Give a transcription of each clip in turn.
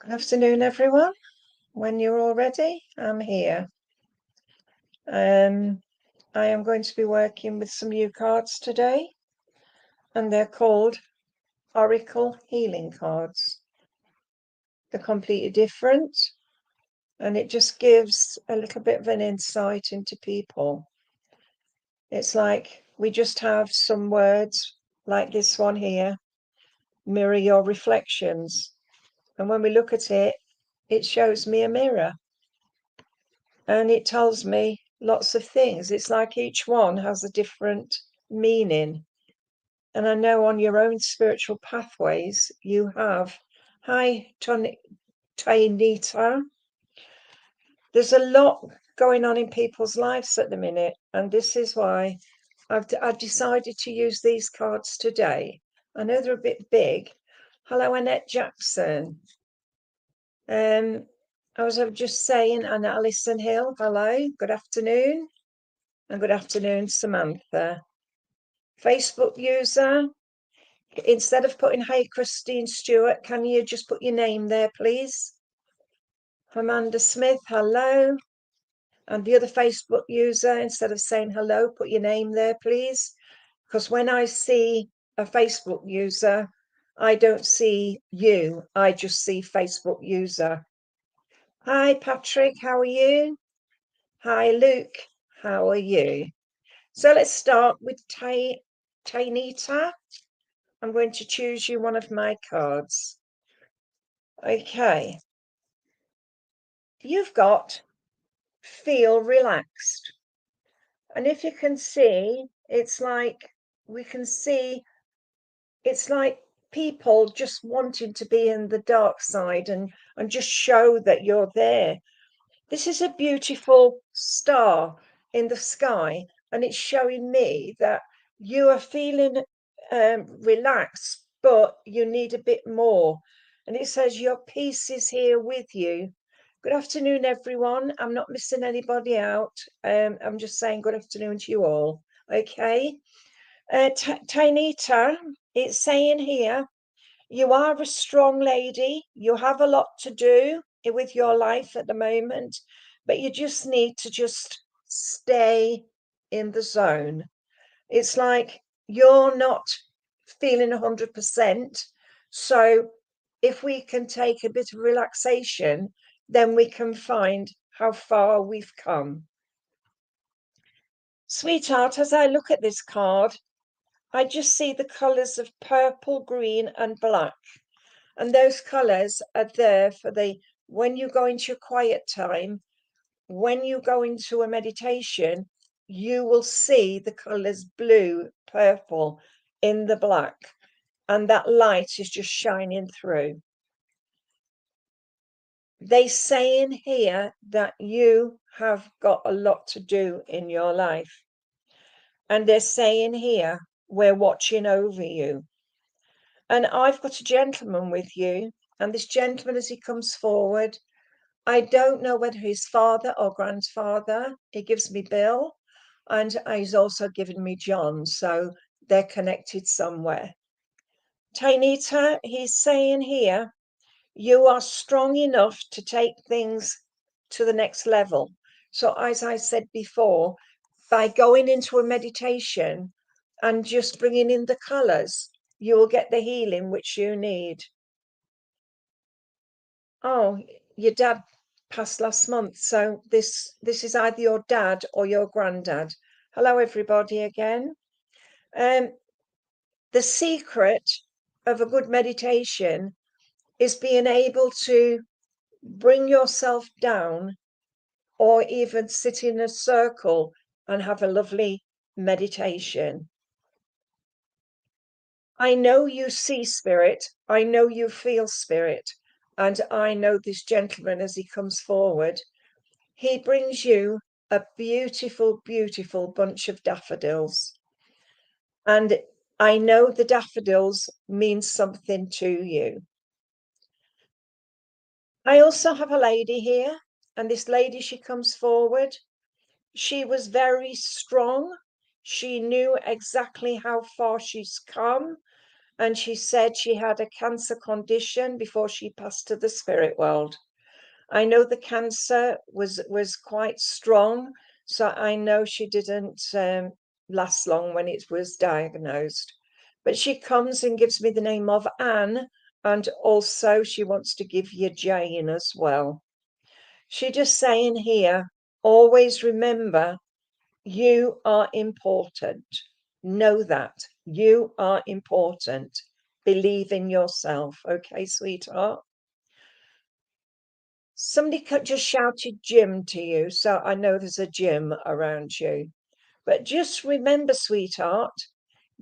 Good afternoon, everyone. When you're all ready, I'm here. I am going to be working with some new cards today, and they're called Oracle Healing Cards. They're completely different, and it just gives a little bit of an insight into people. It's like we just have some words like this one here, mirror your reflections. And when we look at it, it shows me a mirror. And it tells me lots of things. It's like each one has a different meaning. And I know on your own spiritual pathways, you have. Hi, Tainita. There's a lot going on in people's lives at the minute. And this is why I've decided to use these cards today. I know they're a bit big. Hello, Annette Jackson. I was just saying, and Alison Hill, hello, good afternoon. And good afternoon, Samantha. Facebook user, instead of putting, hey, Christine Stewart, can you just put your name there, please? Amanda Smith, hello. And the other Facebook user, instead of saying hello, put your name there, please. Because when I see a Facebook user, I don't see you. I just see Facebook user. Hi, Patrick, how are you? Hi, Luke, how are you? So let's start with Tainita. I'm going to choose you one of my cards. Okay. You've got feel relaxed. And if you can see, it's like we can see, it's like people just wanting to be in the dark side and just show that you're there. This is a beautiful star in the sky, and it's showing me that you are feeling relaxed, but you need a bit more. And it says your peace is here with you. Good afternoon, everyone. I'm not missing anybody out. I'm just saying good afternoon to you all. Okay. Tainita, it's saying here, you are a strong lady. You have a lot to do with your life at the moment, but you just need to just stay in the zone. It's like you're not feeling 100%. So if we can take a bit of relaxation, then we can find how far we've come. Sweetheart, as I look at this card, I just see the colours of purple, green and black. And those colours are there for when you go into your quiet time, when you go into a meditation, you will see the colours blue, purple in the black. And that light is just shining through. They say in here that you have got a lot to do in your life. And they're saying here, we're watching over you. And I've got a gentleman with you. And this gentleman, as he comes forward, I don't know whether he's father or grandfather. He gives me Bill, and he's also given me John. So they're connected somewhere. Tainita, he's saying here, you are strong enough to take things to the next level. So as I said before, by going into a meditation and just bringing in the colors, you will get the healing which you need. Oh, your dad passed last month, so this is either your dad or your granddad. Hello, everybody again. The secret of a good meditation is being able to bring yourself down, or even sit in a circle and have a lovely meditation. I know you see spirit, I know you feel spirit, and I know this gentleman as he comes forward, he brings you a beautiful, beautiful bunch of daffodils. And I know the daffodils mean something to you. I also have a lady here, and this lady, she comes forward. She was very strong. She knew exactly how far she's come. and she said she had a cancer condition before she passed to the spirit world. I know the cancer was quite strong, so I know she didn't last long when it was diagnosed. But she comes and gives me the name of Anne, and also she wants to give you Jane as well. She just saying here, always remember you are important. Know that you are important. Believe in yourself. Okay, sweetheart? Somebody just shouted gym to you, so I know there's a gym around you. But just remember, sweetheart,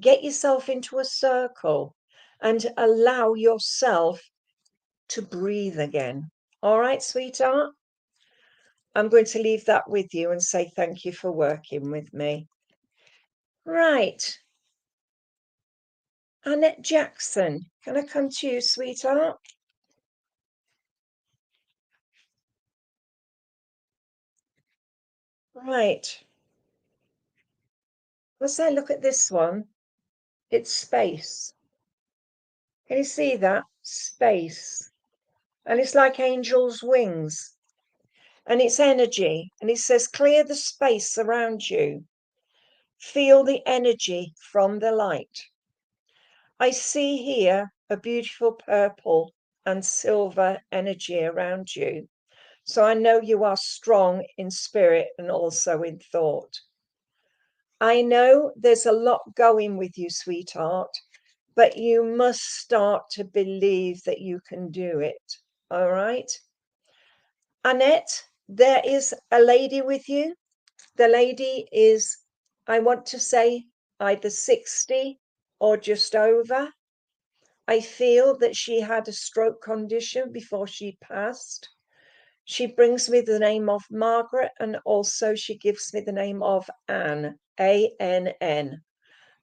get yourself into a circle and allow yourself to breathe again. All right, sweetheart? I'm going to leave that with you and say thank you for working with me. Right. Annette Jackson, can I come to you, sweetheart? Right. Let's say look at this one. It's space. Can you see that? Space. And it's like angels' wings. And it's energy. And it says, clear the space around you. Feel the energy from the light. I see here a beautiful purple and silver energy around you. So I know you are strong in spirit and also in thought. I know there's a lot going with you, sweetheart, but you must start to believe that you can do it. All right? Annette, there is a lady with you. The lady is, I want to say, either 60 or just over. I feel that she had a stroke condition before she passed. She brings me the name of Margaret, and also she gives me the name of Anne, A-N-N.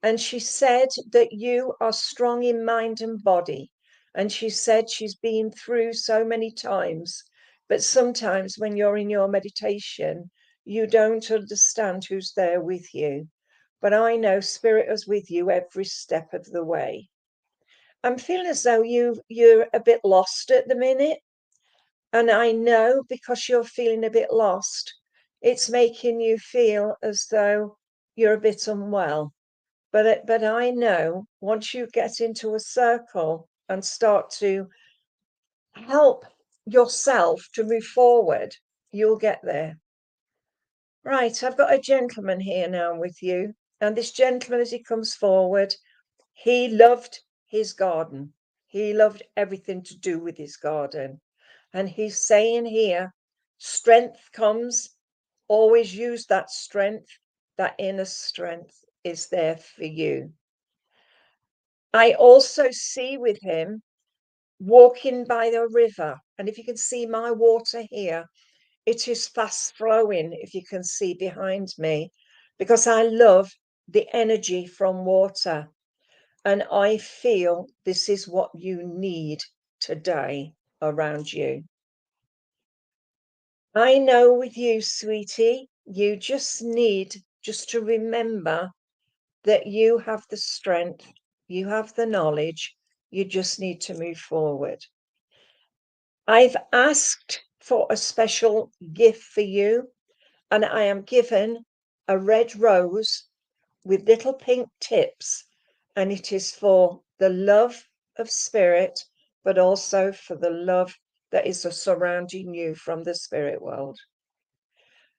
And she said that you are strong in mind and body. And she said she's been through so many times, but sometimes when you're in your meditation, you don't understand who's there with you. But I know Spirit is with you every step of the way. I'm feeling as though you're a bit lost at the minute. And I know because you're feeling a bit lost, it's making you feel as though you're a bit unwell. But I know once you get into a circle and start to help yourself to move forward, you'll get there. Right, I've got a gentleman here now with you. And this gentleman, as he comes forward, he loved his garden. He loved everything to do with his garden. And he's saying here, strength comes, always use that strength. That inner strength is there for you. I also see with him walking by the river. And if you can see my water here, it is fast flowing, if you can see behind me, because I love the energy from water. And I feel this is what you need today around you. I know with you, sweetie, you just need just to remember that you have the strength, you have the knowledge, you just need to move forward. I've asked for a special gift for you, and I am given a red rose with little pink tips, and it is for the love of spirit, but also for the love that is surrounding you from the spirit world.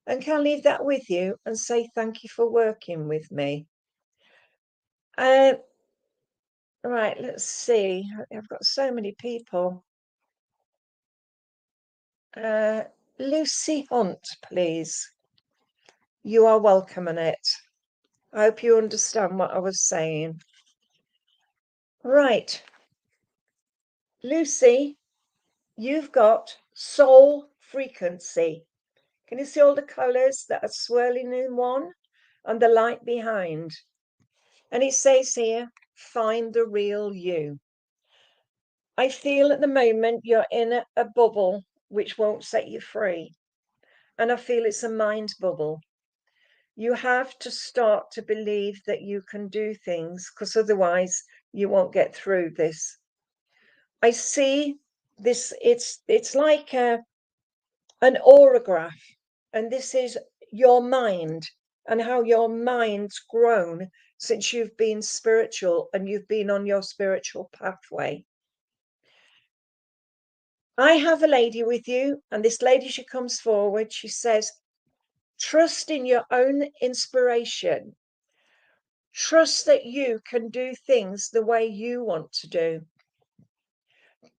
And can I leave that with you and say thank you for working with me. Right, let's see. I've got so many people. Lucy Hunt, please. You are welcome, Annette. I hope you understand what I was saying. Right. Lucy, you've got soul frequency. Can you see all the colours that are swirling in one and the light behind? And it says here, find the real you. I feel at the moment you're in a bubble which won't set you free. And I feel it's a mind bubble. You have to start to believe that you can do things, because otherwise you won't get through this. I see this, it's like an aurograph, and this is your mind and how your mind's grown since you've been spiritual and you've been on your spiritual pathway. I have a lady with you, and this lady, she comes forward, she says, trust in your own inspiration. Trust that you can do things the way you want to do.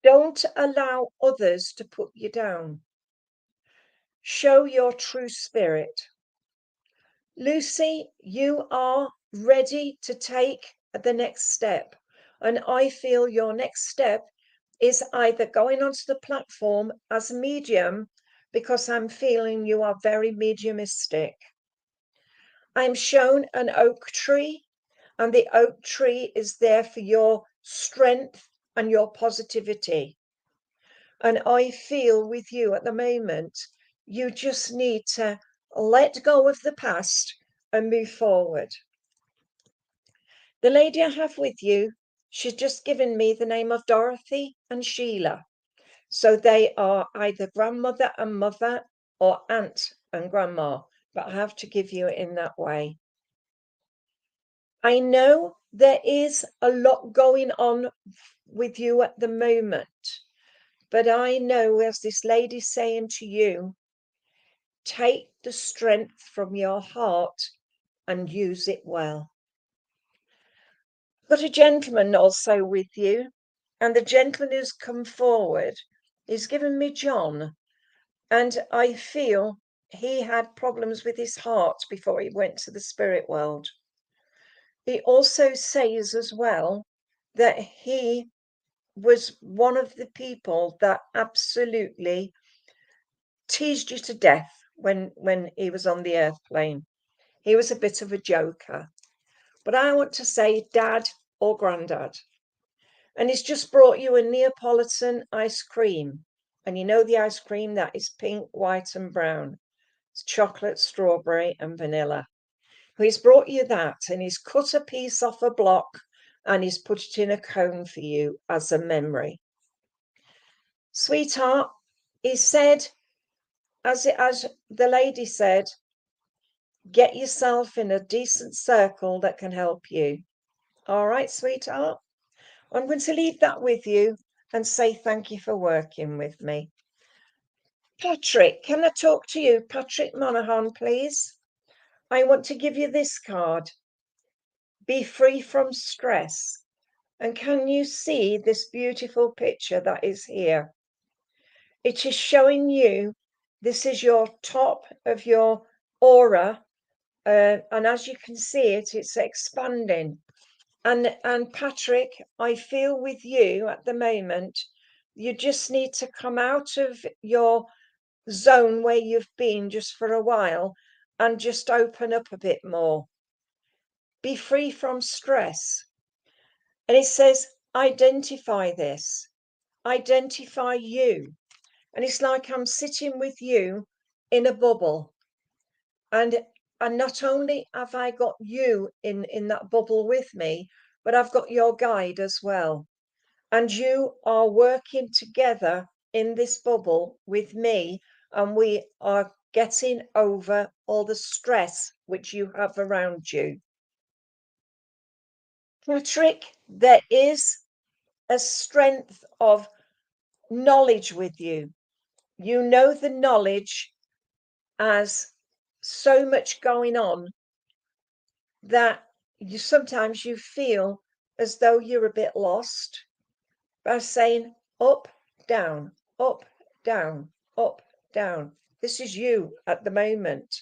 Don't allow others to put you down. Show your true spirit. Lucy, you are ready to take the next step. And I feel your next step is either going onto the platform as a medium, because I'm feeling you are very mediumistic. I'm shown an oak tree, and the oak tree is there for your strength and your positivity. And I feel with you at the moment, you just need to let go of the past and move forward. The lady I have with you, she's just given me the name of Dorothy and Sheila. So they are either grandmother and mother or aunt and grandma, but I have to give you it in that way. I know there is a lot going on with you at the moment, but I know, as this lady's saying to you, take the strength from your heart and use it well. I've got a gentleman also with you, and the gentleman who's come forward is given me John, and I feel he had problems with his heart before he went to the spirit world. He also says as well that he was one of the people that absolutely teased you to death when he was on the earth plane. He was a bit of a joker. But I want to say dad or granddad. And he's just brought you a Neapolitan ice cream. And you know the ice cream that is pink, white and brown. It's chocolate, strawberry and vanilla. He's brought you that, and he's cut a piece off a block and he's put it in a cone for you as a memory. Sweetheart, he said, as the lady said, get yourself in a decent circle that can help you. All right, sweetheart? I'm going to leave that with you and say thank you for working with me. Patrick, can I talk to you? Patrick Monaghan, please. I want to give you this card. Be free from stress. And can you see this beautiful picture that is here? It is showing you, this is your top of your aura. And as you can see it, it's expanding. And Patrick, I feel with you at the moment, you just need to come out of your zone where you've been just for a while and just open up a bit more. Be free from stress. And it says, identify this, identify you. And it's like I'm sitting with you in a bubble. And not only have I got you in that bubble with me, but I've got your guide as well. And you are working together in this bubble with me, and we are getting over all the stress which you have around you. Patrick, there is a strength of knowledge with you. You know the knowledge as so much going on that you sometimes you feel as though you're a bit lost, by saying up, down, up, down, up, down. This is you at the moment.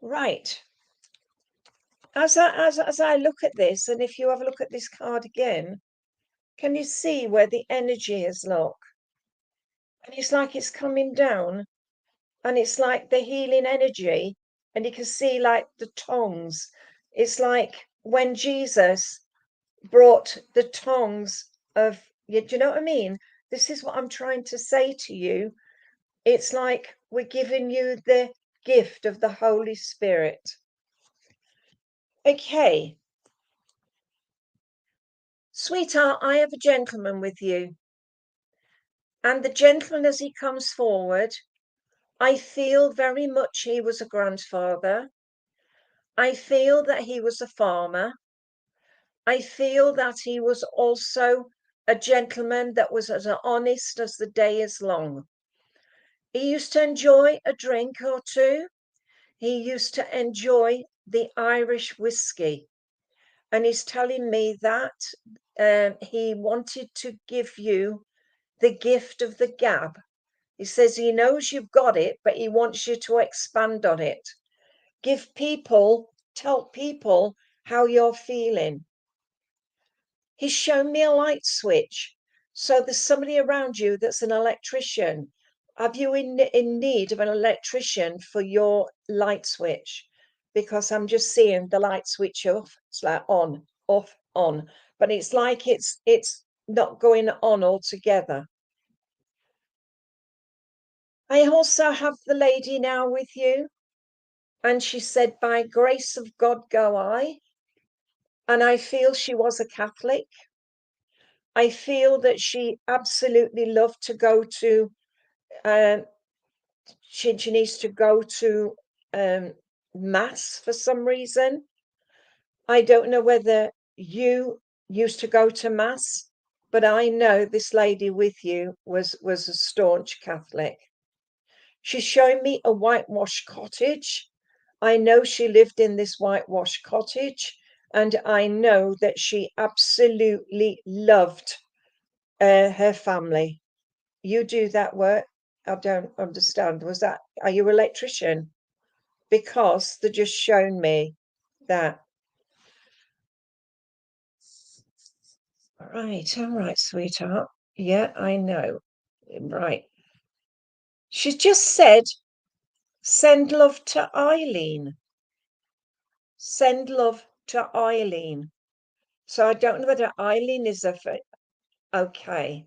Right. As I look at this, and if you have a look at this card again, can you see where the energy is, look? And it's like it's coming down, and it's like the healing energy, and you can see like the tongues. It's like when Jesus brought the tongues of, do you know what I mean? This is what I'm trying to say to you. It's like we're giving you the gift of the Holy Spirit. Okay. Sweetheart, I have a gentleman with you. And the gentleman, as he comes forward, I feel very much he was a grandfather. I feel that he was a farmer. I feel that he was also a gentleman that was as honest as the day is long. He used to enjoy a drink or two. He used to enjoy the Irish whiskey. And he's telling me that he wanted to give you the gift of the gab. He says he knows you've got it, but he wants you to expand on it. Tell people how you're feeling. He's shown me a light switch. So there's somebody around you that's an electrician. Have you in need of an electrician for your light switch? Because I'm just seeing the light switch off. It's like on, off, on. But it's like it's not going on altogether. I also have the lady now with you, and she said, by grace of God go I. And I feel she was a Catholic. I feel that she absolutely loved to go to, she needs to go to Mass for some reason. I don't know whether you used to go to Mass, but I know this lady with you was a staunch Catholic. She's showing me a whitewashed cottage. I know she lived in this whitewashed cottage, and I know that she absolutely loved her family. You do that work? I don't understand. Are you an electrician? Because they're just shown me that. All right, sweetheart. Yeah, I know. Right. She just said, send love to Eileen. Send love to Eileen. So I don't know whether Eileen is okay.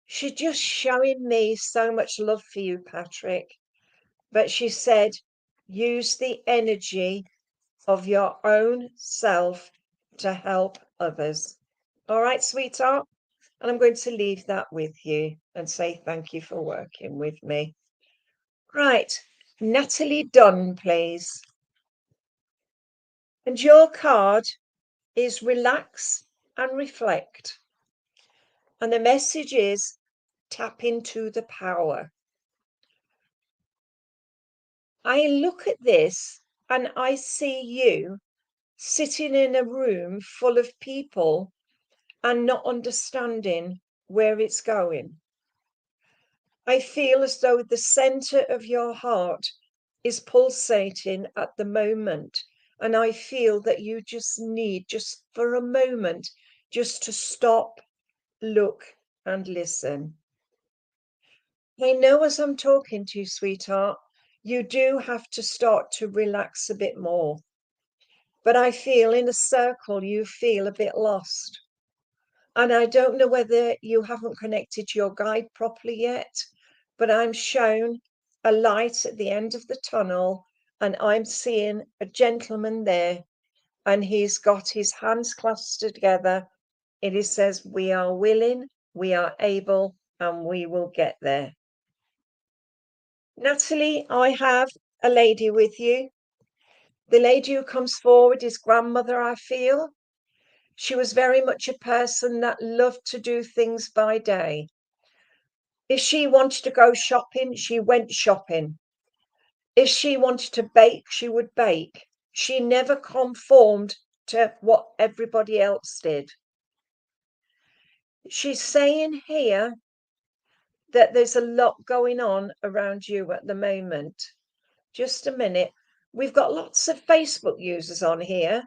She's just showing me so much love for you, Patrick. But she said, use the energy of your own self to help others. All right, sweetheart. And I'm going to leave that with you and say thank you for working with me. Right, Natalie Dunn, please. And your card is relax and reflect. And the message is tap into the power. I look at this and I see you sitting in a room full of people and not understanding where it's going. I feel as though the center of your heart is pulsating at the moment. And I feel that you just need, just for a moment, just to stop, look, and listen. I know as I'm talking to you, sweetheart, you do have to start to relax a bit more. But I feel in a circle, you feel a bit lost. And I don't know whether you haven't connected to your guide properly yet, but I'm shown a light at the end of the tunnel, and I'm seeing a gentleman there, and he's got his hands clasped together. It says, we are willing, we are able, and we will get there. Natalie, I have a lady with you. The lady who comes forward is grandmother, I feel. She was very much a person that loved to do things by day. If she wanted to go shopping, she went shopping. If she wanted to bake, she would bake. She never conformed to what everybody else did. She's saying here that there's a lot going on around you at the moment. Just a minute. We've got lots of Facebook users on here.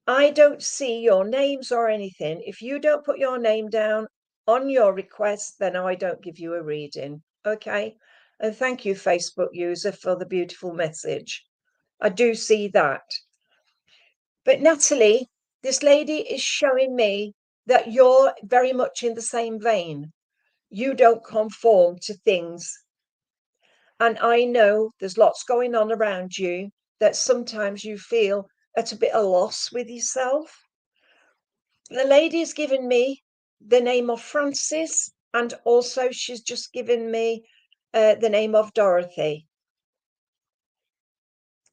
I don't see your names or anything. If you don't put your name down on your request, then I don't give you a reading. Okay. And thank you, Facebook user, for the beautiful message. I do see that. But Natalie, this lady is showing me that you're very much in the same vein. You don't conform to things. And I know there's lots going on around you that sometimes you feel at a bit of loss with yourself. The lady's given me the name of Francis, and also she's just given me the name of Dorothy.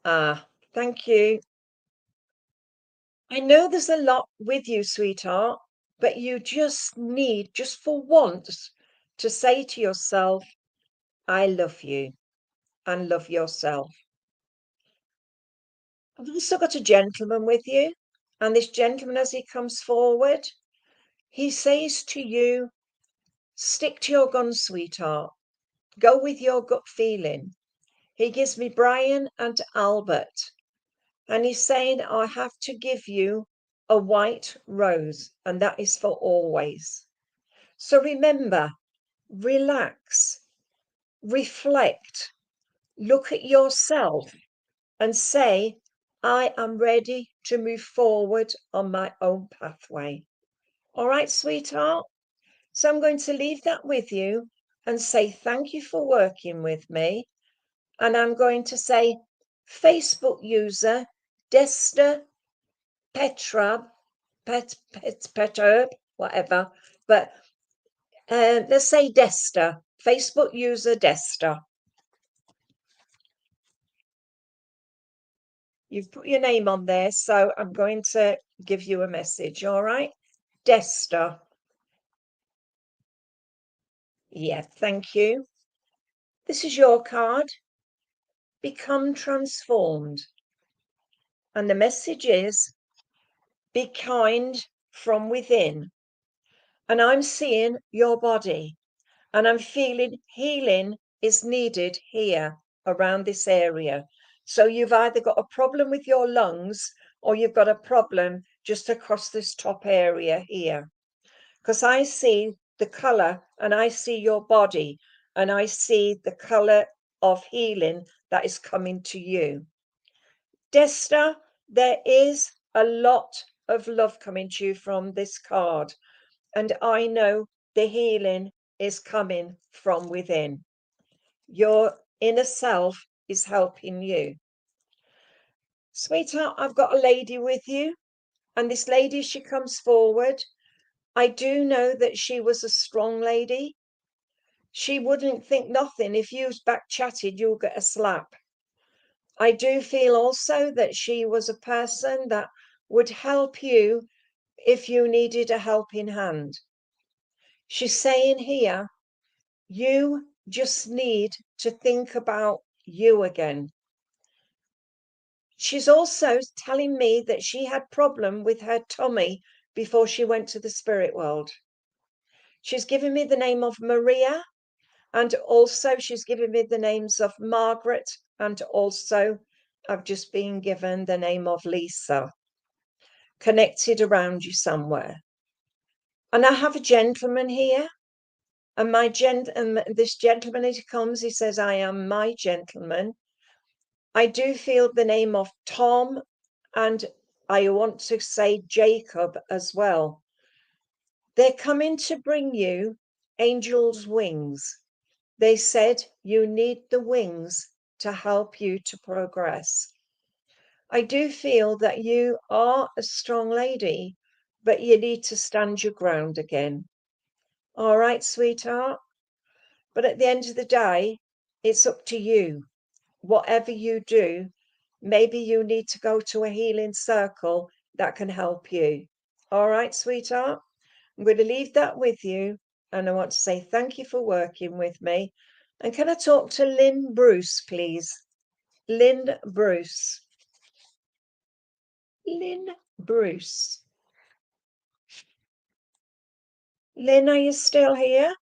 Ah, thank you. I know there's a lot with you, sweetheart, but you just need, just for once, to say to yourself, I love you, and love yourself. I've also got a gentleman with you, and this gentleman, as he comes forward, he says to you, stick to your guns, sweetheart. Go with your gut feeling. He gives me Brian and Albert, and he's saying, I have to give you a white rose, and that is for always. So remember, relax, reflect, look at yourself, and say, I am ready to move forward on my own pathway. All right, sweetheart? So I'm going to leave that with you and say thank you for working with me. And I'm going to say, Facebook user Desta Petrab, Peterb, whatever. But let's say Desta, Facebook user Desta. You've put your name on there, so I'm going to give you a message, all right? Desta. Yeah, thank you. This is your card. Become transformed. And the message is, be kind from within. And I'm seeing your body, and I'm feeling healing is needed here around this area. So you've either got a problem with your lungs, or you've got a problem just across this top area here. Because I see the color, and I see your body, and I see the color of healing that is coming to you. Desta, there is a lot of love coming to you from this card, and I know the healing is coming from within. Your inner self is helping you. Sweetheart, I've got a lady with you, and this lady, she comes forward. I do know that she was a strong lady. She wouldn't think nothing. If you back chatted, you'll get a slap. I do feel also that she was a person that would help you if you needed a helping hand. She's saying here, you just need to think about you again. She's also telling me that she had problem with her tummy before she went to the spirit world. She's given me the name of Maria, and also she's given me the names of Margaret, and also I've just been given the name of Lisa, connected around you somewhere. And I have a gentleman here, and this gentleman, as he comes, he says, I am my gentleman. I do feel the name of Tom, and I want to say Jacob as well. They're coming to bring you angels' wings. They said you need the wings to help you to progress. I do feel that you are a strong lady, but you need to stand your ground again. All right, sweetheart? But at the end of the day, it's up to you. Whatever you do, maybe you need to go to a healing circle that can help you. All right, sweetheart? I'm going to leave that with you. And I want to say thank you for working with me. And can I talk to Lynn Bruce, please? Lynn Bruce. Lynn Bruce. Lynn, are you still here?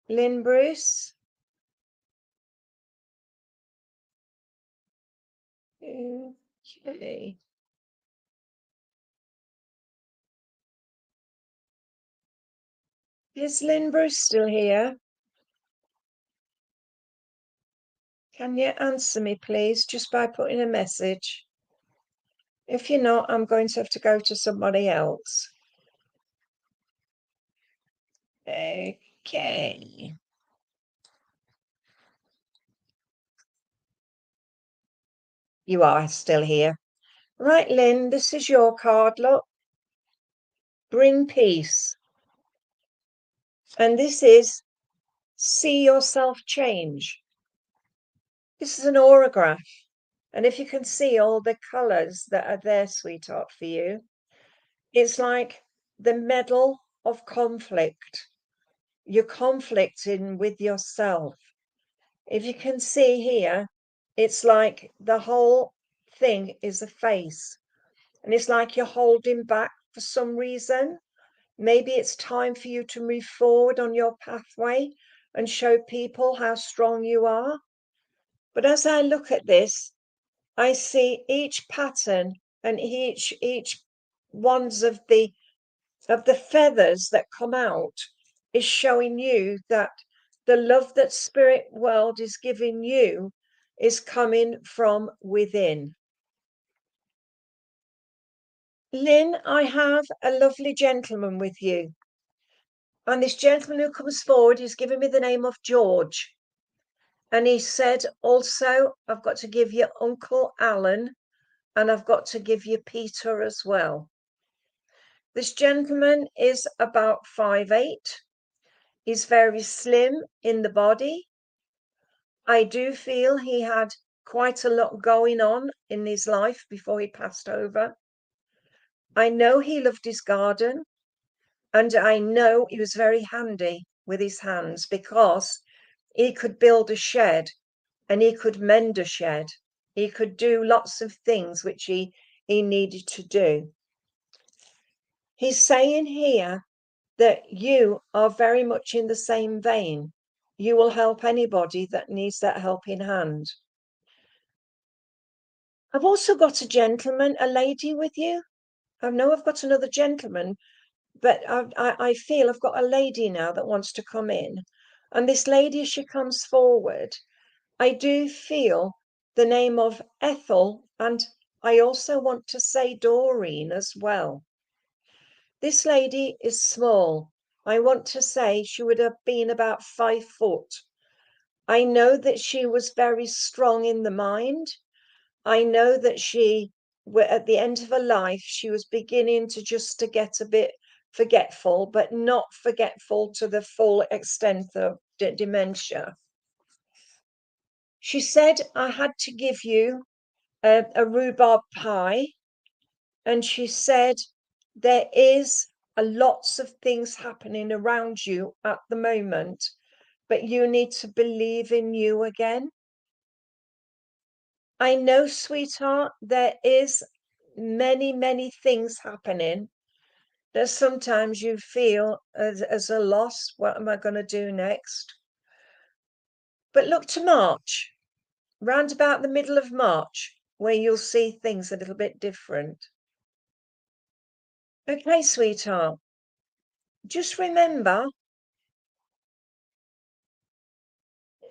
Lynn Bruce? Okay. Is Lynn Bruce still here? Can you answer me, please, just by putting a message? If you're not, I'm going to have to go to somebody else. Okay. You are still here. Right, Lynn, this is your card, look. Bring peace. And this is see yourself change. This is an aurograph. And if you can see all the colours that are there, sweetheart, for you, it's like the medal of conflict. You're conflicting with yourself. If you can see here, it's like the whole thing is a face. And it's like you're holding back for some reason. Maybe it's time for you to move forward on your pathway and show people how strong you are. But as I look at this, I see each pattern and each ones of the feathers that come out is showing you that the love that spirit world is giving you is coming from within. Lynn, I have a lovely gentleman with you. And this gentleman who comes forward is giving me the name of George. And he said, also, I've got to give you Uncle Alan and I've got to give you Peter as well. This gentleman is about 5'8". He's very slim in the body. I do feel he had quite a lot going on in his life before he passed over. I know he loved his garden. And I know he was very handy with his hands because he could build a shed and he could mend a shed. He could do lots of things which he needed to do. He's saying here that you are very much in the same vein. You will help anybody that needs that helping hand. I've also got a gentleman, a lady with you. I know I've got another gentleman, but I feel I've got a lady now that wants to come in. And this lady, as she comes forward, I do feel the name of Ethel, and I also want to say Doreen as well. This lady is small. I want to say she would have been about 5 foot. I know that she was very strong in the mind. I know that she, at the end of her life, she was beginning to get a bit forgetful, but not forgetful to the full extent of dementia. She said, I had to give you a rhubarb pie. And she said, there is lots of things happening around you at the moment, but you need to believe in you again. I know, sweetheart, there is many things happening that sometimes you feel as a loss. What am I going to do next? But look to March, round about the middle of March, where you'll see things a little bit different. Okay, sweetheart, just remember,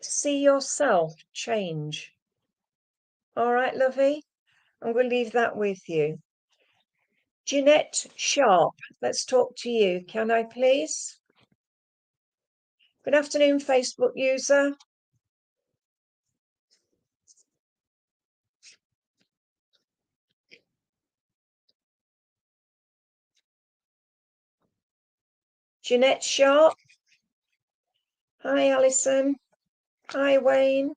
see yourself change. All right, lovey? I'm going to leave that with you. Jeanette Sharp, let's talk to you. Can I please? Good afternoon, Facebook user. Jeanette Sharp. Hi, Alison. Hi, Wayne.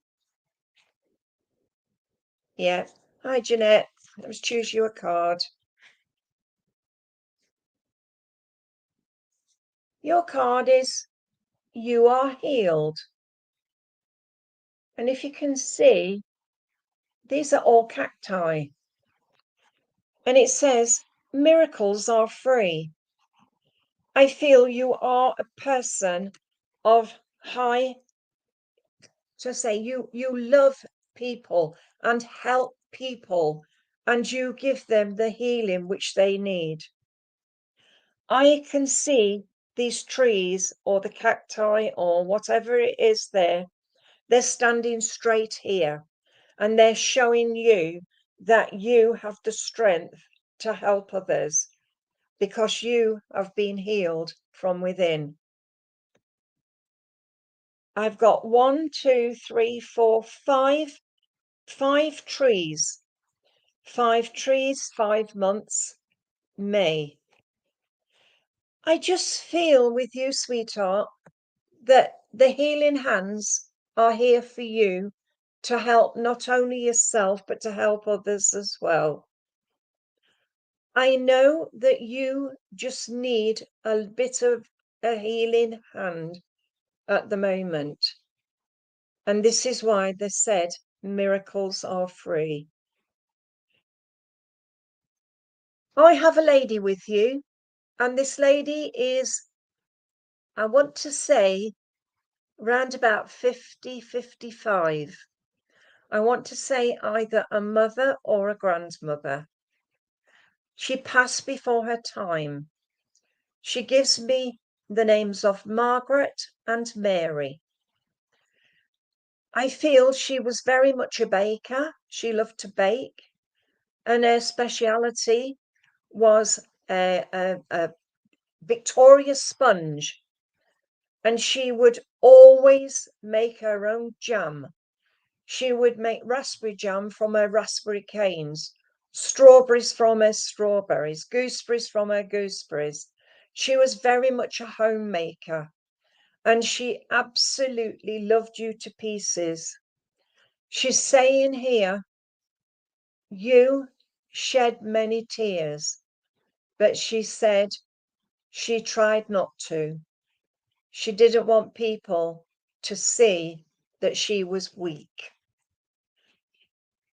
Yeah. Hi, Jeanette. Let's choose you a card. Your card is You Are Healed. And if you can see, these are all cacti. And it says, miracles are free. I feel you are a person of high, to say you love people and help people, and you give them the healing which they need. I can see these trees or the cacti or whatever it is there, they're standing straight here and they're showing you that you have the strength to help others because you have been healed from within. I've got 1, 2, 3, 4, 5 trees. 5 trees, 5 months, May. I just feel with you, sweetheart, that the healing hands are here for you to help not only yourself, but to help others as well. I know that you just need a bit of a healing hand at the moment. And this is why they said miracles are free. I have a lady with you, and this lady is, I want to say, round about 50, 55. I want to say either a mother or a grandmother. She passed before her time. She gives me the names of Margaret and Mary. I feel she was very much a baker. She loved to bake, and her speciality was a Victoria sponge. And she would always make her own jam. She would make raspberry jam from her raspberry canes, strawberries from her strawberries, gooseberries from her gooseberries. She was very much a homemaker, and she absolutely loved you to pieces. She's saying here, you shed many tears, but she said she tried not to. She didn't want people to see that she was weak.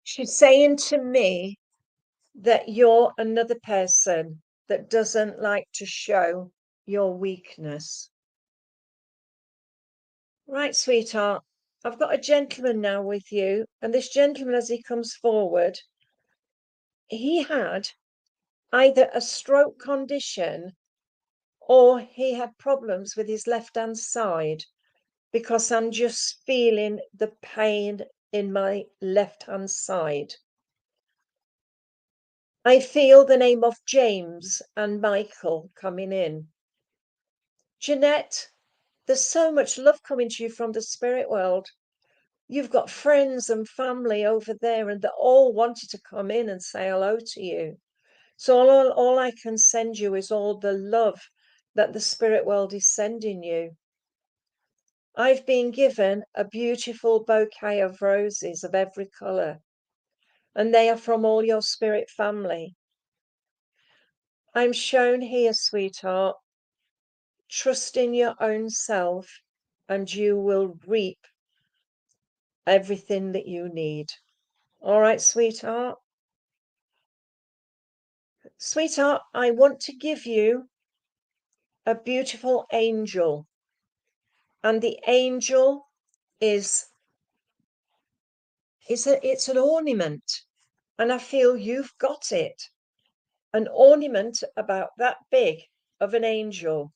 She's saying to me that you're another person that doesn't like to show your weakness. Right, sweetheart, I've got a gentleman now with you, and this gentleman, as he comes forward, he had either a stroke condition or he had problems with his left hand side, because I'm just feeling the pain in my left hand side. I feel the name of James and Michael coming in. Jeanette, there's so much love coming to you from the spirit world. You've got friends and family over there, and they all wanted to come in and say hello to you. So all I can send you is all the love that the spirit world is sending you. I've been given a beautiful bouquet of roses of every colour, and they are from all your spirit family. I'm shown here, sweetheart, trust in your own self, and you will reap everything that you need. All right, sweetheart? Sweetheart, I want to give you a beautiful angel. And the angel is it's an ornament. And I feel you've got it. An ornament about that big of an angel.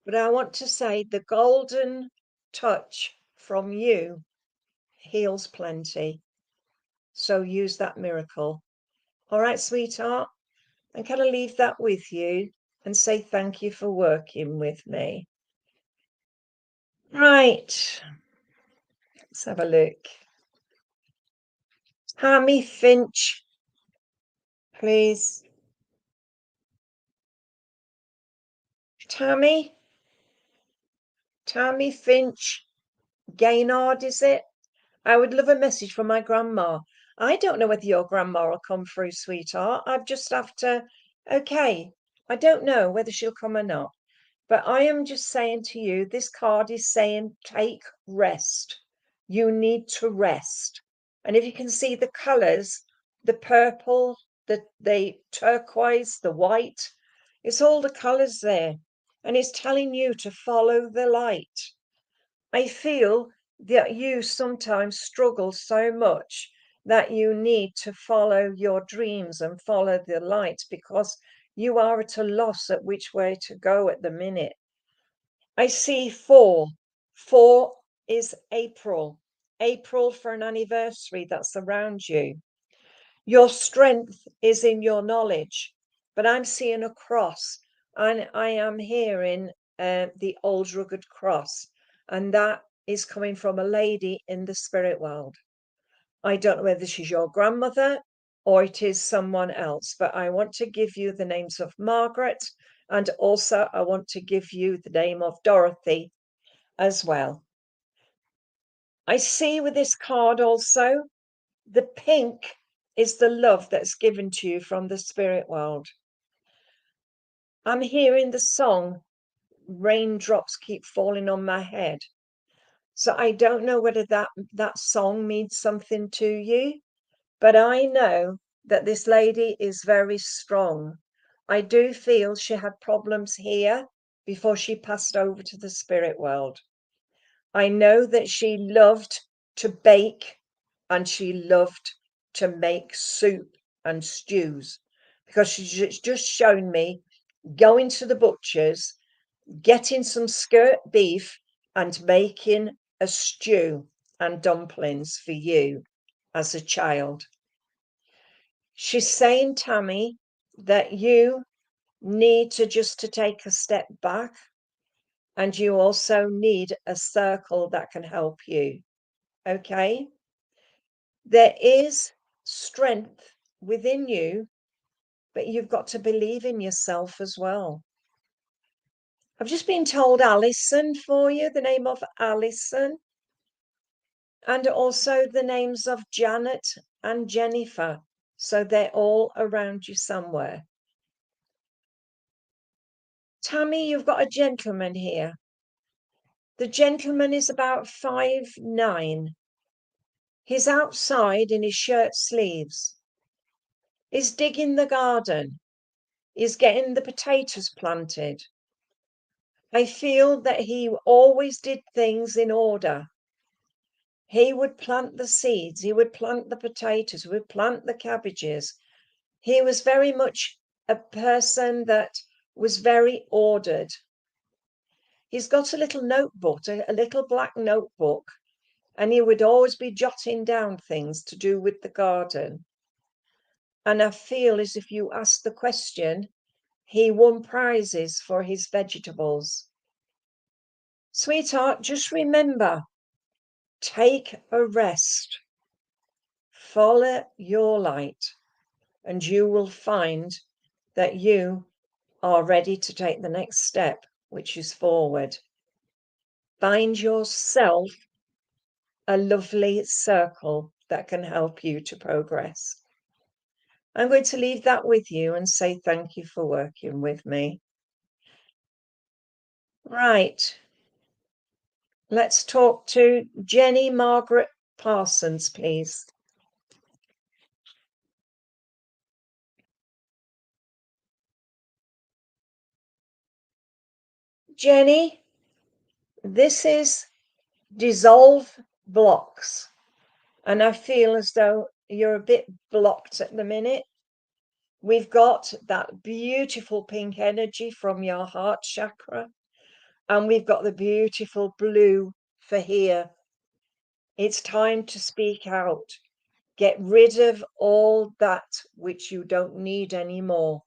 But I want to say the golden touch from you heals plenty. So use that miracle. All right, sweetheart? And can I leave that with you and say thank you for working with me? Right. Let's have a look. Tammy Finch, please. Tammy Finch Gaynard, is it? I would love a message from my grandma. I don't know whether your grandma will come through, sweetheart. I've just have to, okay. I don't know whether she'll come or not. But I am just saying to you, this card is saying take rest. You need to rest. And if you can see the colours, the purple, the turquoise, the white, it's all the colours there. And it's telling you to follow the light. I feel that you sometimes struggle so much that you need to follow your dreams and follow the light, because you are at a loss at which way to go at the minute. I see 4. 4 is April. April for an anniversary that's around you. Your strength is in your knowledge, but I'm seeing a cross, and I am hearing the old rugged cross, and that is coming from a lady in the spirit world. I don't know whether she's your grandmother or it is someone else, but I want to give you the names of Margaret, and also I want to give you the name of Dorothy as well. I see with this card also, the pink is the love that's given to you from the spirit world. I'm hearing the song, Raindrops Keep Falling on My Head. So I don't know whether that song means something to you, but I know that this lady is very strong. I do feel she had problems here before she passed over to the spirit world. I know that she loved to bake and she loved to make soup and stews, because she's just shown me going to the butcher's, getting some skirt beef and making a stew and dumplings for you as a child. She's saying, Tammy, that you need to take a step back, and you also need a circle that can help you. Okay? There is strength within you, but you've got to believe in yourself as well. I've just been told Alison for you, the name of Alison, and also the names of Janet and Jennifer. So they're all around you somewhere. Tammy, you've got a gentleman here. The gentleman is about 5'9". He's outside in his shirt sleeves. He's digging the garden. He's getting the potatoes planted. I feel that he always did things in order. He would plant the seeds, he would plant the potatoes, he would plant the cabbages. He was very much a person that was very ordered. He's got a little notebook, a little black notebook, and he would always be jotting down things to do with the garden. And I feel as if you asked the question, he won prizes for his vegetables. Sweetheart, just remember, take a rest, follow your light, and you will find that you are ready to take the next step, which is forward. Find yourself a lovely circle that can help you to progress. I'm going to leave that with you and say thank you for working with me. Right. Let's talk to Jenny Margaret Parsons, please. Jenny, this is dissolve blocks. And I feel as though you're a bit blocked at the minute. We've got that beautiful pink energy from your heart chakra, and we've got the beautiful blue for here. It's time to speak out. Get rid of all that which you don't need anymore.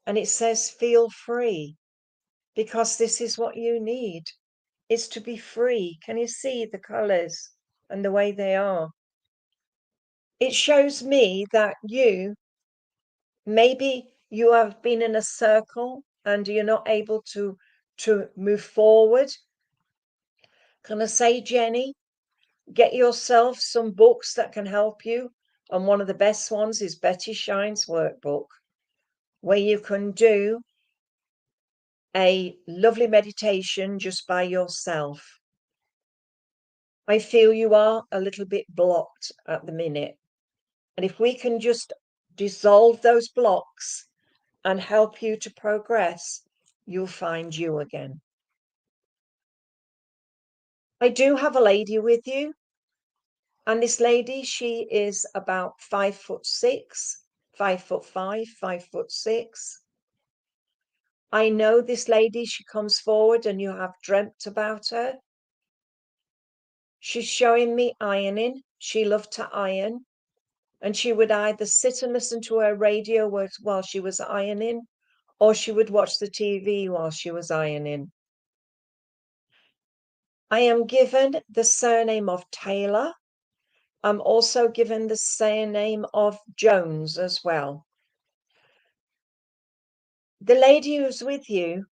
And it says feel free, because this is what you need, is to be free. Can you see the colors and the way they are? It shows me that maybe you have been in a circle and you're not able to move forward. Can I say, Jenny, get yourself some books that can help you. And one of the best ones is Betty Shine's workbook, where you can do a lovely meditation just by yourself. I feel you are a little bit blocked at the minute. And if we can just dissolve those blocks and help you to progress, you'll find you again. I do have a lady with you. And this lady, she is about 5'6", 5'5", 5'6". I know this lady, she comes forward and you have dreamt about her. She's showing me ironing. She loved to iron. And she would either sit and listen to her radio while she was ironing, or she would watch the TV while she was ironing. I am given the surname of Taylor, I'm also given the surname of Jones as well. The lady who's with you,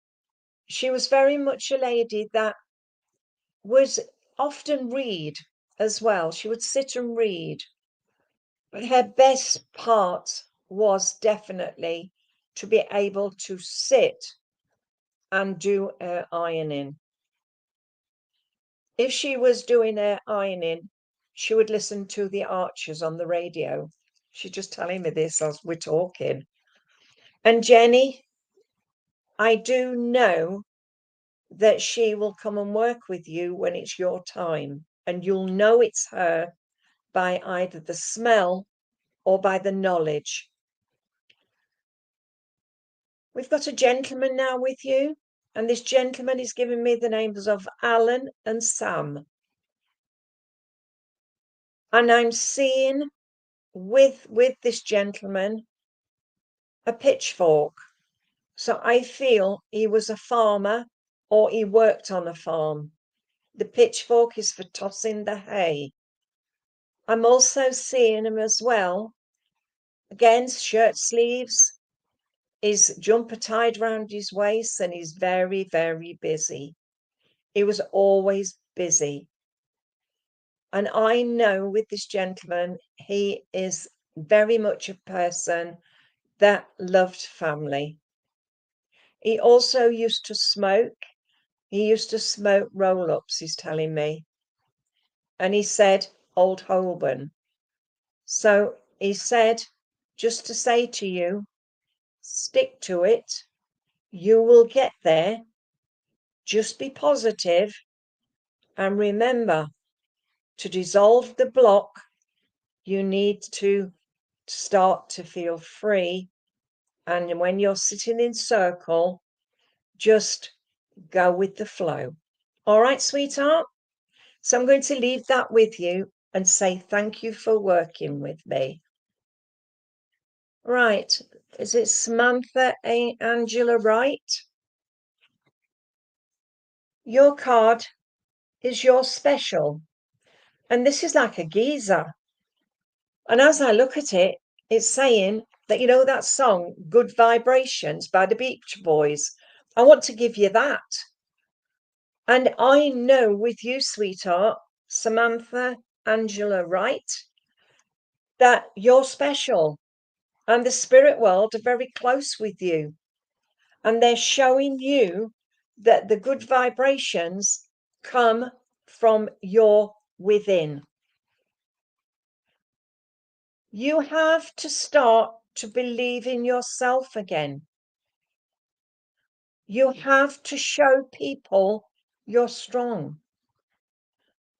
she was very much a lady that would often read as well. She would sit and read. But her best part was definitely to be able to sit and do her ironing. If she was doing her ironing, she would listen to the Archers on the radio. She's just telling me this as we're talking. And Jenny, I do know that she will come and work with you when it's your time, and you'll know it's her by either the smell or by the knowledge. We've got a gentleman now with you, and this gentleman is giving me the names of Alan and Sam. And I'm seeing with this gentleman a pitchfork. So I feel he was a farmer or he worked on a farm. The pitchfork is for tossing the hay. I'm also seeing him as well, again, shirt sleeves, his jumper tied round his waist, and he's very, very busy. He was always busy. And I know with this gentleman, he is very much a person that loved family. He also used to smoke. He used to smoke roll-ups, he's telling me. And he said, Old Holborn. So he said, just to say to you, stick to it. You will get there. Just be positive. And remember, to dissolve the block, you need to start to feel free. And when you're sitting in circle, just go with the flow. All right, sweetheart? So I'm going to leave that with you and say thank you for working with me. Right. Is it Samantha Angela Wright? Your card is your special. And this is like a geezer. And as I look at it, it's saying that, you know, that song, Good Vibrations by the Beach Boys. I want to give you that. And I know with you, sweetheart, Samantha Angela Wright, that you're special. And the spirit world are very close with you. And they're showing you that the good vibrations come from your within. You have to start to believe in yourself again. You have to show people you're strong.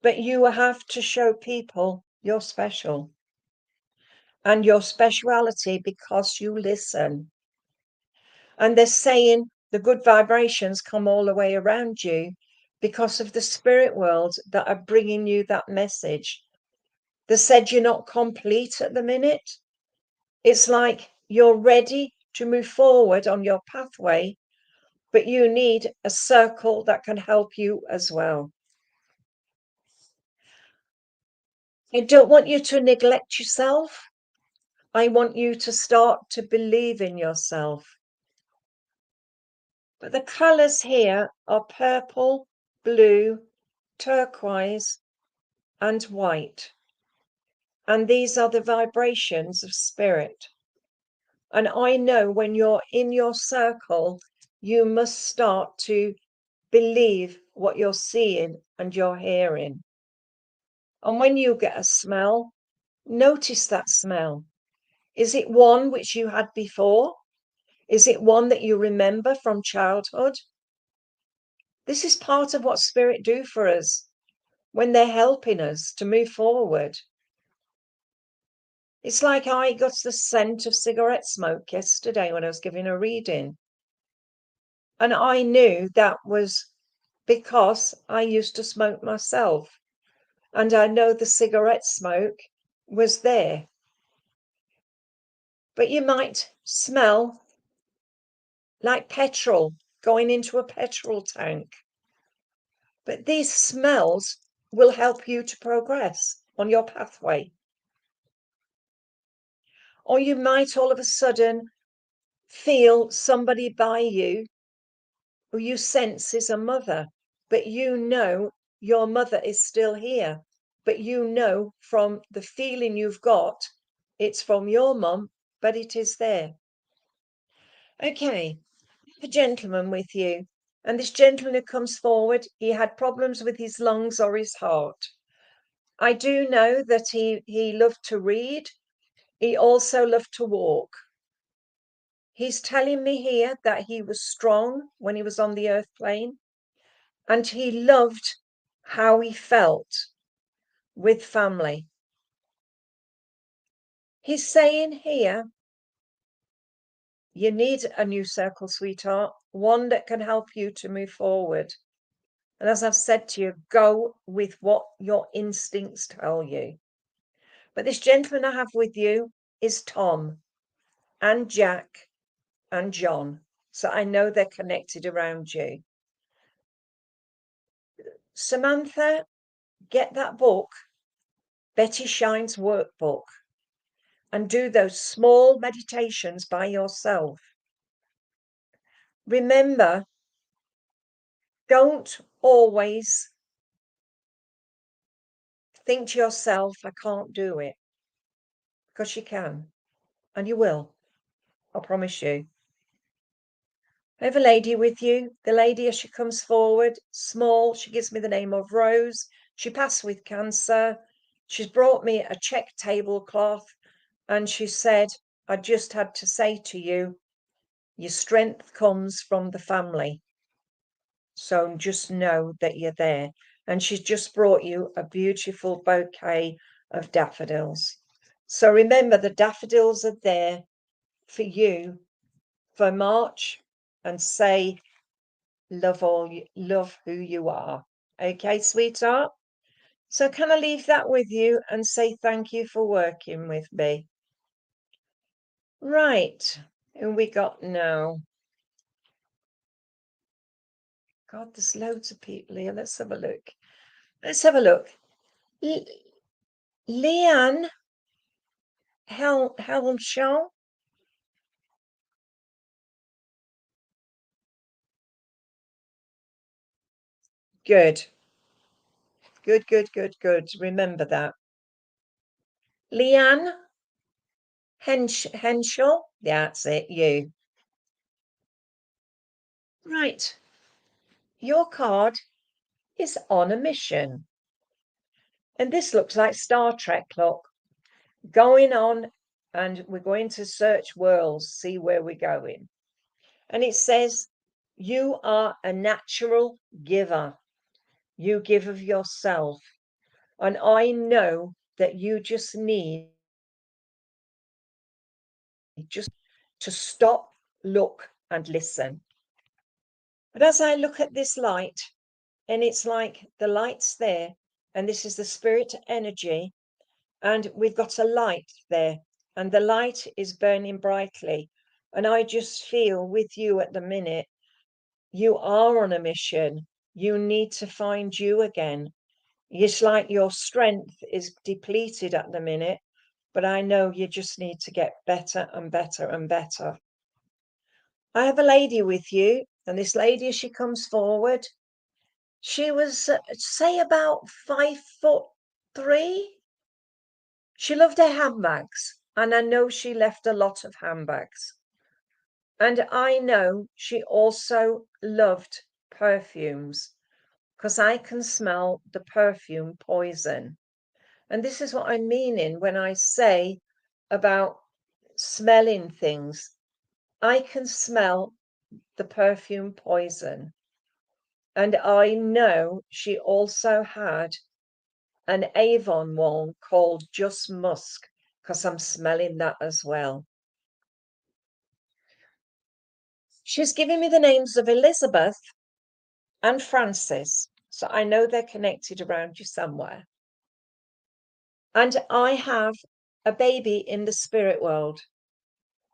But you have to show people you're special. And your speciality because you listen. And they're saying the good vibrations come all the way around you because of the spirit world that are bringing you that message. They said you're not complete at the minute. It's like you're ready to move forward on your pathway, but you need a circle that can help you as well. I don't want you to neglect yourself. I want you to start to believe in yourself. But the colours here are purple, blue, turquoise, and white. And these are the vibrations of spirit. And I know when you're in your circle, you must start to believe what you're seeing and you're hearing. And when you get a smell, notice that smell. Is it one which you had before? Is it one that you remember from childhood? This is part of what spirit do for us when they're helping us to move forward. It's like I got the scent of cigarette smoke yesterday when I was giving a reading. And I knew that was because I used to smoke myself. And I know the cigarette smoke was there. But you might smell like petrol going into a petrol tank. But these smells will help you to progress. on your pathway. Or you might all of a sudden feel somebody by you who you sense is a mother, but you know your mother is still here. But you know from the feeling you've got, it's from your mum, but it is there. Okay, a gentleman with you. And this gentleman who comes forward, he had problems with his lungs or his heart. I do know that he loved to read. He also loved to walk. He's telling me here that he was strong when he was on the earth plane, and he loved how he felt with family. He's saying here, you need a new circle, sweetheart, one that can help you to move forward. And as I've said to you, go with what your instincts tell you. But this gentleman I have with you is Tom and Jack and John. So I know they're connected around you. Samantha, get that book, Betty Shine's workbook, and do those small meditations by yourself. Remember, don't always think to yourself, I can't do it, because you can, and you will. I promise you. I have a lady with you. The lady, as she comes forward, small, she gives me the name of Rose. She passed with cancer. She's brought me a check tablecloth, and she said, I just had to say to you, your strength comes from the family. So just know that you're there. And she's just brought you a beautiful bouquet of daffodils. So remember, the daffodils are there for you for March, and say, love who you are. Okay, sweetheart? So can I leave that with you and say thank you for working with me? Right. Who we got now? God, there's loads of people here. Let's have a look. Let's have a look. Leanne Helmshaw. Good. Good. Remember that. Leanne Henshaw. That's it, you. Right. Your card is on a mission. And this looks like Star Trek, look. Going on, and we're going to search worlds, see where we're going. And it says, you are a natural giver. You give of yourself. And I know that you just need just to stop, look, and listen. But as I look at this light, and it's like the light's there, and this is the spirit energy, and we've got a light there, and the light is burning brightly. And I just feel with you at the minute, you are on a mission. You need to find you again. It's like your strength is depleted at the minute, but I know you just need to get better and better and better. I have a lady with you, and this lady, as she comes forward, she was, say, about 5'3". She loved her handbags, and I know she left a lot of handbags. And I know she also loved perfumes, because I can smell the perfume poison. And this is what I'm meaning when I say about smelling things. I can smell the perfume poison. And I know she also had an Avon one called Just Musk, because I'm smelling that as well. She's giving me the names of Elizabeth and Francis, so I know they're connected around you somewhere. And I have a baby in the spirit world,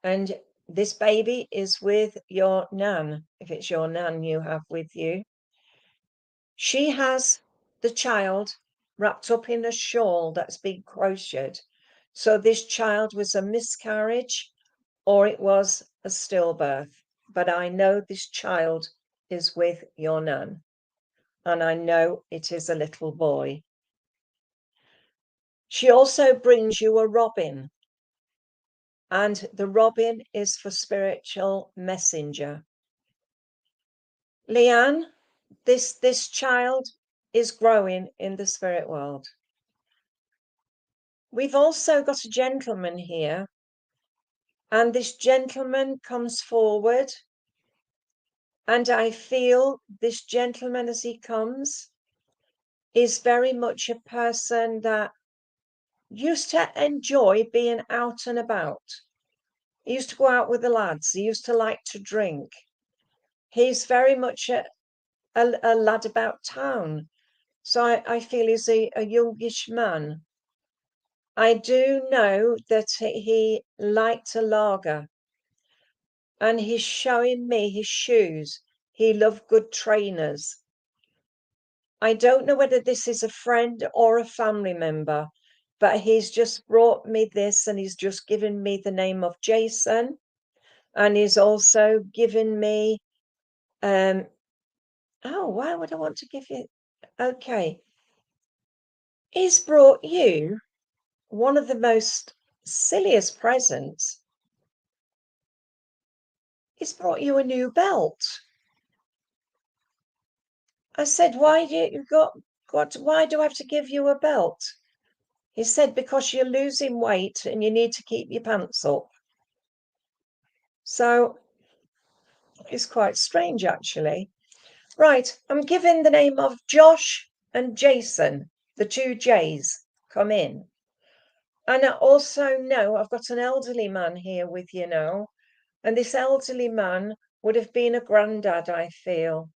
and this baby is with your nan, if it's your nan you have with you. She has the child wrapped up in a shawl that's been crocheted. So this child was a miscarriage or it was a stillbirth. But I know this child is with your nan, and I know it is a little boy. She also brings you a robin, and the robin is for spiritual messenger. Leanne, this child is growing in the spirit world. We've also got a gentleman here, and this gentleman comes forward, and I feel this gentleman as he comes is very much a person that used to enjoy being out and about. He used to go out with the lads. He used to like to drink. He's very much a lad about town. So I feel he's a youngish man. I do know that he liked a lager, and he's showing me his shoes. He loved good trainers. I don't know whether this is a friend or a family member, but he's just brought me this, and he's just given me the name of Jason, and he's also given me oh, why would I want to give you? Okay, he's brought you one of the most silliest presents. He's brought you a new belt. I said, why do you why do I have to give you a belt? He said, because you're losing weight and you need to keep your pants up. So it's quite strange, actually. Right, I'm giving the name of Josh and Jason, the two J's, come in. And I also know I've got an elderly man here with you now, and this elderly man would have been a granddad, I feel.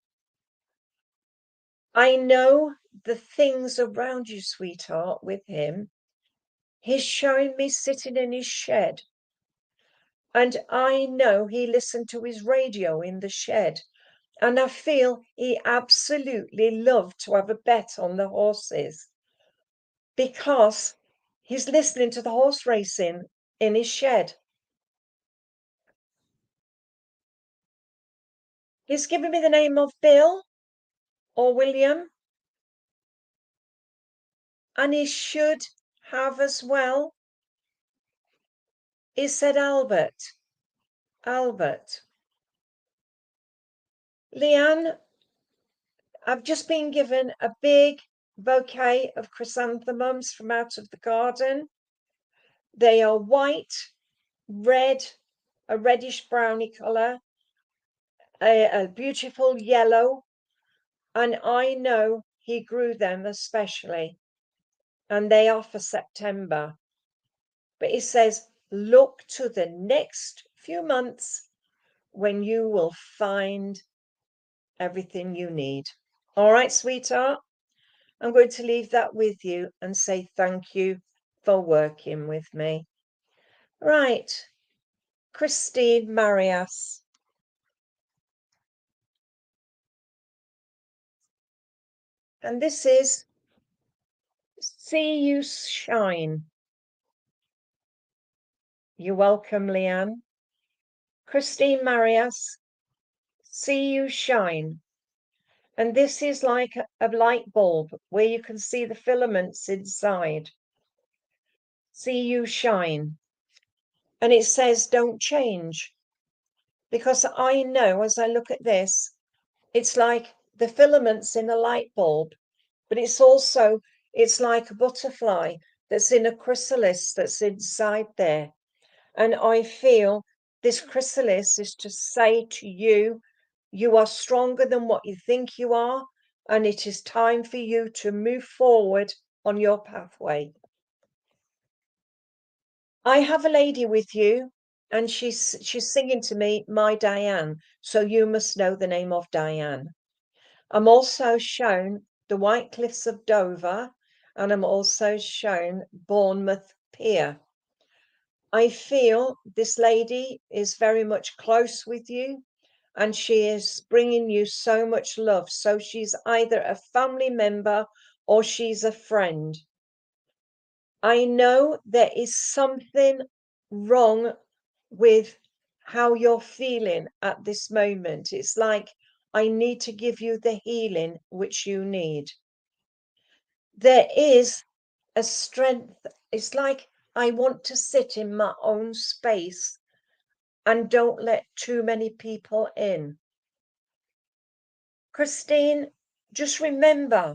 I know the things around you, sweetheart, with him. He's showing me sitting in his shed. And I know he listened to his radio in the shed. And I feel he absolutely loved to have a bet on the horses, because he's listening to the horse racing in his shed. He's given me the name of Bill or William. And he should have as well. He said Albert. Albert. Leanne, I've just been given a big bouquet of chrysanthemums from out of the garden. They are white, red, a reddish browny colour, a beautiful yellow, and I know he grew them especially, and they are for September. But he says, look to the next few months when you will find everything you need. All right, sweetheart, I'm going to leave that with you and say thank you for working with me. Right, Christine Marias. And this is See You Shine. You're welcome, Leanne. Christine Marias, See You Shine. And this is like a light bulb where you can see the filaments inside. See you shine. And it says, don't change. Because I know as I look at this, it's like the filaments in a light bulb, but it's like a butterfly that's in a chrysalis that's inside there. And I feel this chrysalis is to say to you, you are stronger than what you think you are, and it is time for you to move forward on your pathway. I have a lady with you, and she's singing to me, My Diane. So you must know the name of Diane. I'm also shown the White Cliffs of Dover, and I'm also shown Bournemouth Pier. I feel this lady is very much close with you, and she is bringing you so much love. So she's either a family member or she's a friend. I know there is something wrong with how you're feeling at this moment. It's like, I need to give you the healing which you need. There is a strength. It's like, I want to sit in my own space and don't let too many people in. Christine, just remember,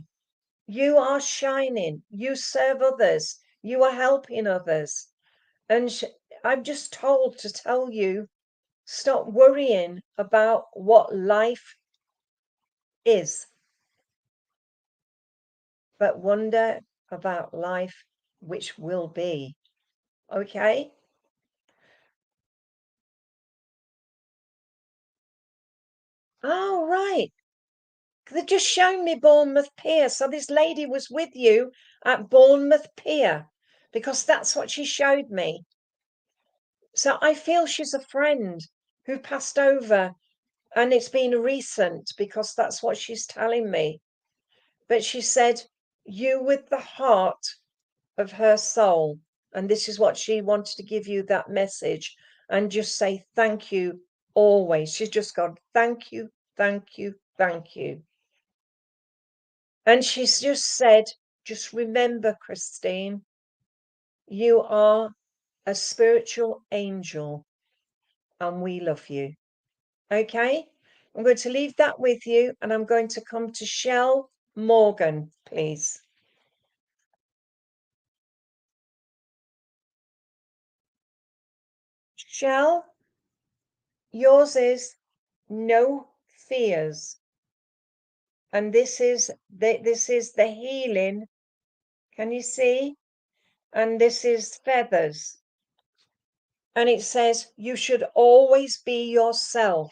you are shining. You serve others. You are helping others. And I'm just told to tell you, stop worrying about what life is, but wonder about life which will be. Okay? Oh, right. They've just shown me Bournemouth Pier. So this lady was with you at Bournemouth Pier, because that's what she showed me. So I feel she's a friend who passed over, and it's been recent because that's what she's telling me. But she said, you with the heart of her soul. And this is what she wanted to give you, that message, and just say thank you always. She's just gone, thank you, thank you, thank you. And she's just said, just remember, Christine, you are a spiritual angel and we love you. Okay? I'm going to leave that with you, and I'm going to come to Shell Morgan, please. Shell, yours is no fears. And this is the healing. Can you see? And this is feathers. And it says you should always be yourself.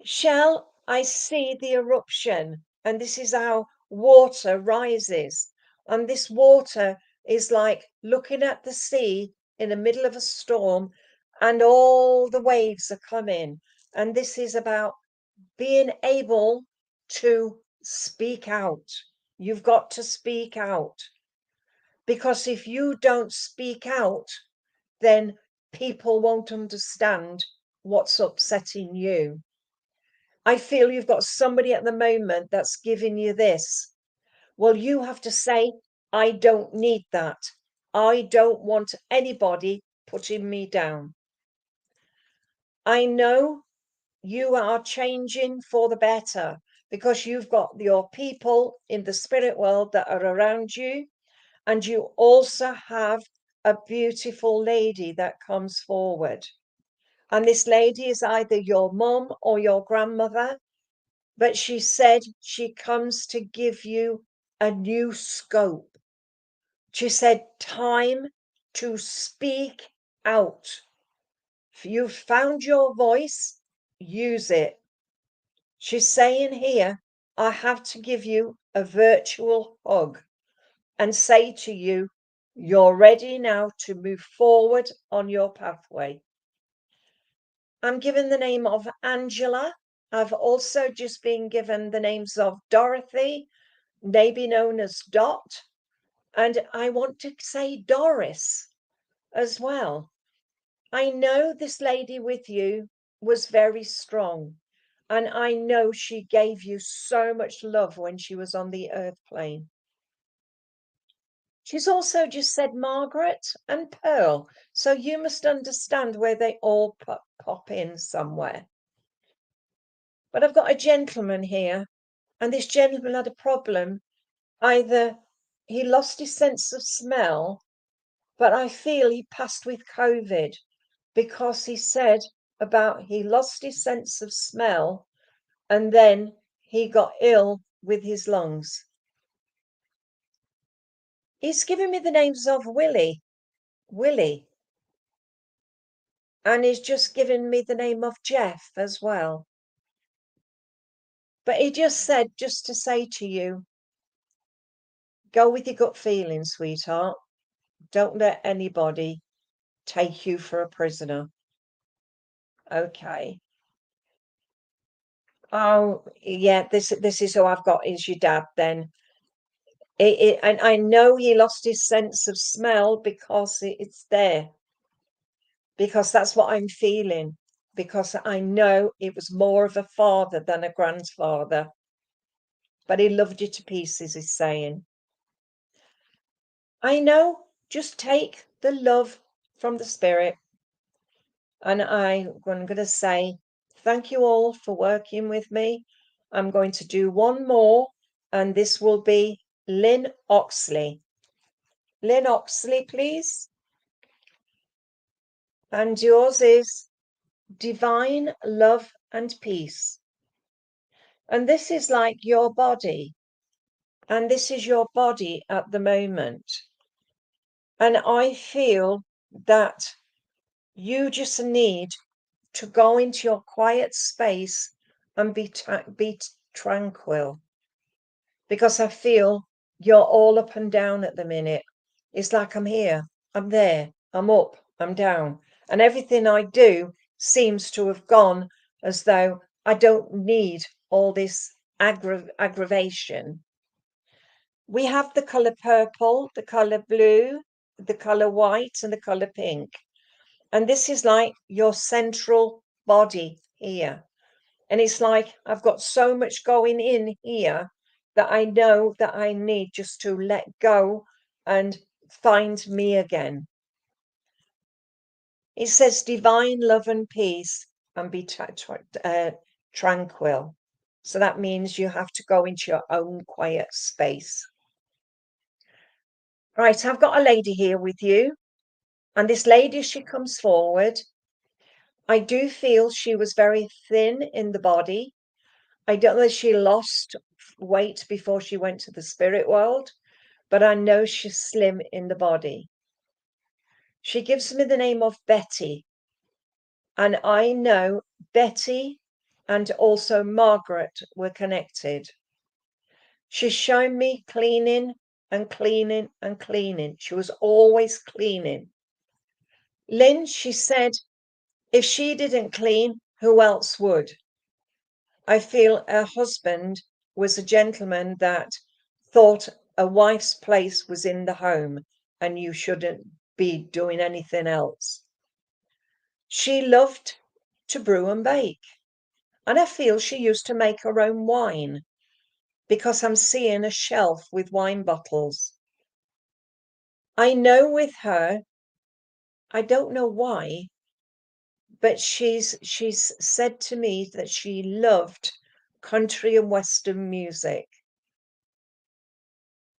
Shall I see the eruption? And this is how water rises. And this water is like looking at the sea in the middle of a storm, and all the waves are coming. And this is about being able to speak out. You've got to speak out, because if you don't speak out, then people won't understand what's upsetting you. I feel you've got somebody at the moment that's giving you this. Well, you have to say, I don't need that. I don't want anybody putting me down. I know you are changing for the better, because you've got your people in the spirit world that are around you, and you also have a beautiful lady that comes forward. And this lady is either your mum or your grandmother, but she said she comes to give you a new scope. She said, time to speak out. If you've found your voice, use it. She's saying here, I have to give you a virtual hug and say to you, you're ready now to move forward on your pathway. I'm given the name of Angela. I've also just been given the names of Dorothy, maybe known as Dot, and I want to say Doris as well. I know this lady with you was very strong, and I know she gave you so much love when she was on the earth plane. She's also just said Margaret and Pearl, so you must understand where they all pop in somewhere. But I've got a gentleman here, and this gentleman had a problem. Either he lost his sense of smell, but I feel he passed with COVID, because he said about he lost his sense of smell and then he got ill with his lungs. He's given me the names of Willie, and he's just given me the name of Jeff as well. But he just said, just to say to you, go with your gut feeling, sweetheart. Don't let anybody take you for a prisoner. Okay. Oh, yeah, this is who I've got is your dad then. And I know he lost his sense of smell because it's there, because that's what I'm feeling, because I know it was more of a father than a grandfather, but he loved you to pieces, he's saying. I know, just take the love from the spirit. And I'm going to say, thank you all for working with me. I'm going to do one more, and this will be Lynn Oxley. Lynn Oxley, please. And yours is Divine Love and Peace. And this is like your body. And this is your body at the moment. And I feel that you just need to go into your quiet space and be tranquil, because I feel you're all up and down at the minute. It's like I'm here, I'm there, I'm up, I'm down, and everything I do seems to have gone as though I don't need all this aggravation. We have the color purple, the color blue, the color white, and the color pink. And this is like your central body here. And it's like I've got so much going in here that I know that I need just to let go and find me again. It says divine love and peace and be tranquil. So that means you have to go into your own quiet space. Right, I've got a lady here with you. And this lady, she comes forward. I do feel she was very thin in the body. I don't know if she lost weight before she went to the spirit world, but I know she's slim in the body. She gives me the name of Betty. And I know Betty and also Margaret were connected. She's shown me cleaning and cleaning and cleaning. She was always cleaning. Lynn, she said, if she didn't clean, who else would? I feel her husband was a gentleman that thought a wife's place was in the home and you shouldn't be doing anything else. She loved to brew and bake. And I feel she used to make her own wine, because I'm seeing a shelf with wine bottles. I know with her, I don't know why, but she's said to me that she loved country and western music.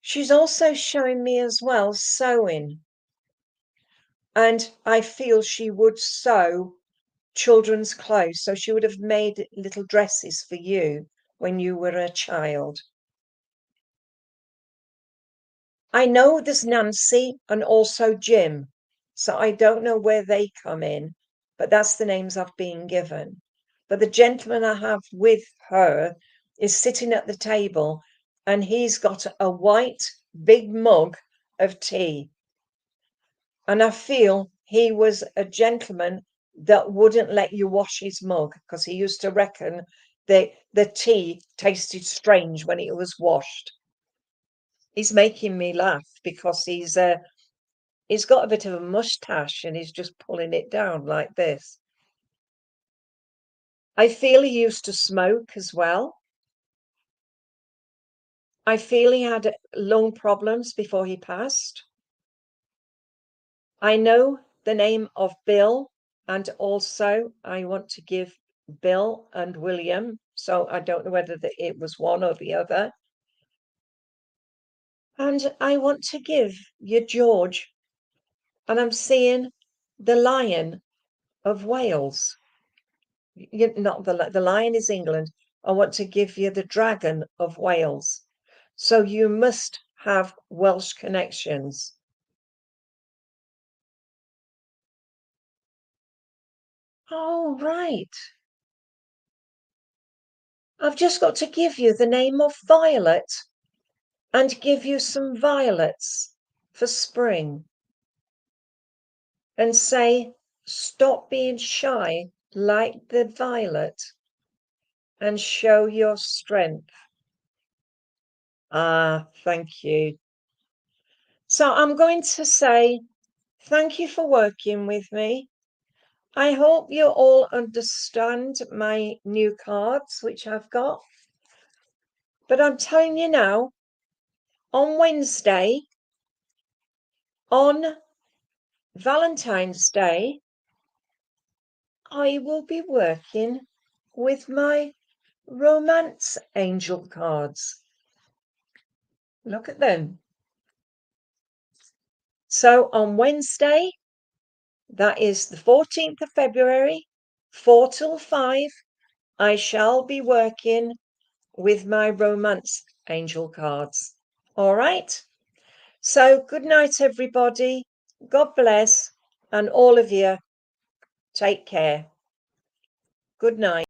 She's also showing me as well sewing. And I feel she would sew children's clothes. So she would have made little dresses for you when you were a child. I know there's Nancy and also Jim. So I don't know where they come in, but that's the names I've been given. But the gentleman I have with her is sitting at the table, and he's got a white big mug of tea. And I feel he was a gentleman that wouldn't let you wash his mug, because he used to reckon that the tea tasted strange when it was washed. He's making me laugh because he's got a bit of a mustache and he's just pulling it down like this. I feel he used to smoke as well. I feel he had lung problems before he passed. I know the name of Bill, and also I want to give Bill and William, so I don't know whether it was one or the other. And I want to give you George, and I'm seeing the Lion of Wales. Not the Lion is England. I want to give you the Dragon of Wales. So you must have Welsh connections. Oh, right. I've just got to give you the name of Violet and give you some violets for spring. And say, stop being shy like the violet and show your strength. Thank you. So I'm going to say thank you for working with me. I hope you all understand my new cards, which I've got. But I'm telling you now, on Wednesday, on Valentine's Day, I will be working with my romance angel cards. Look at them. So on Wednesday, that is the 14th of February, 4 till 5, I shall be working with my romance angel cards. All right. So good night, everybody. God bless. And all of you, take care. Good night.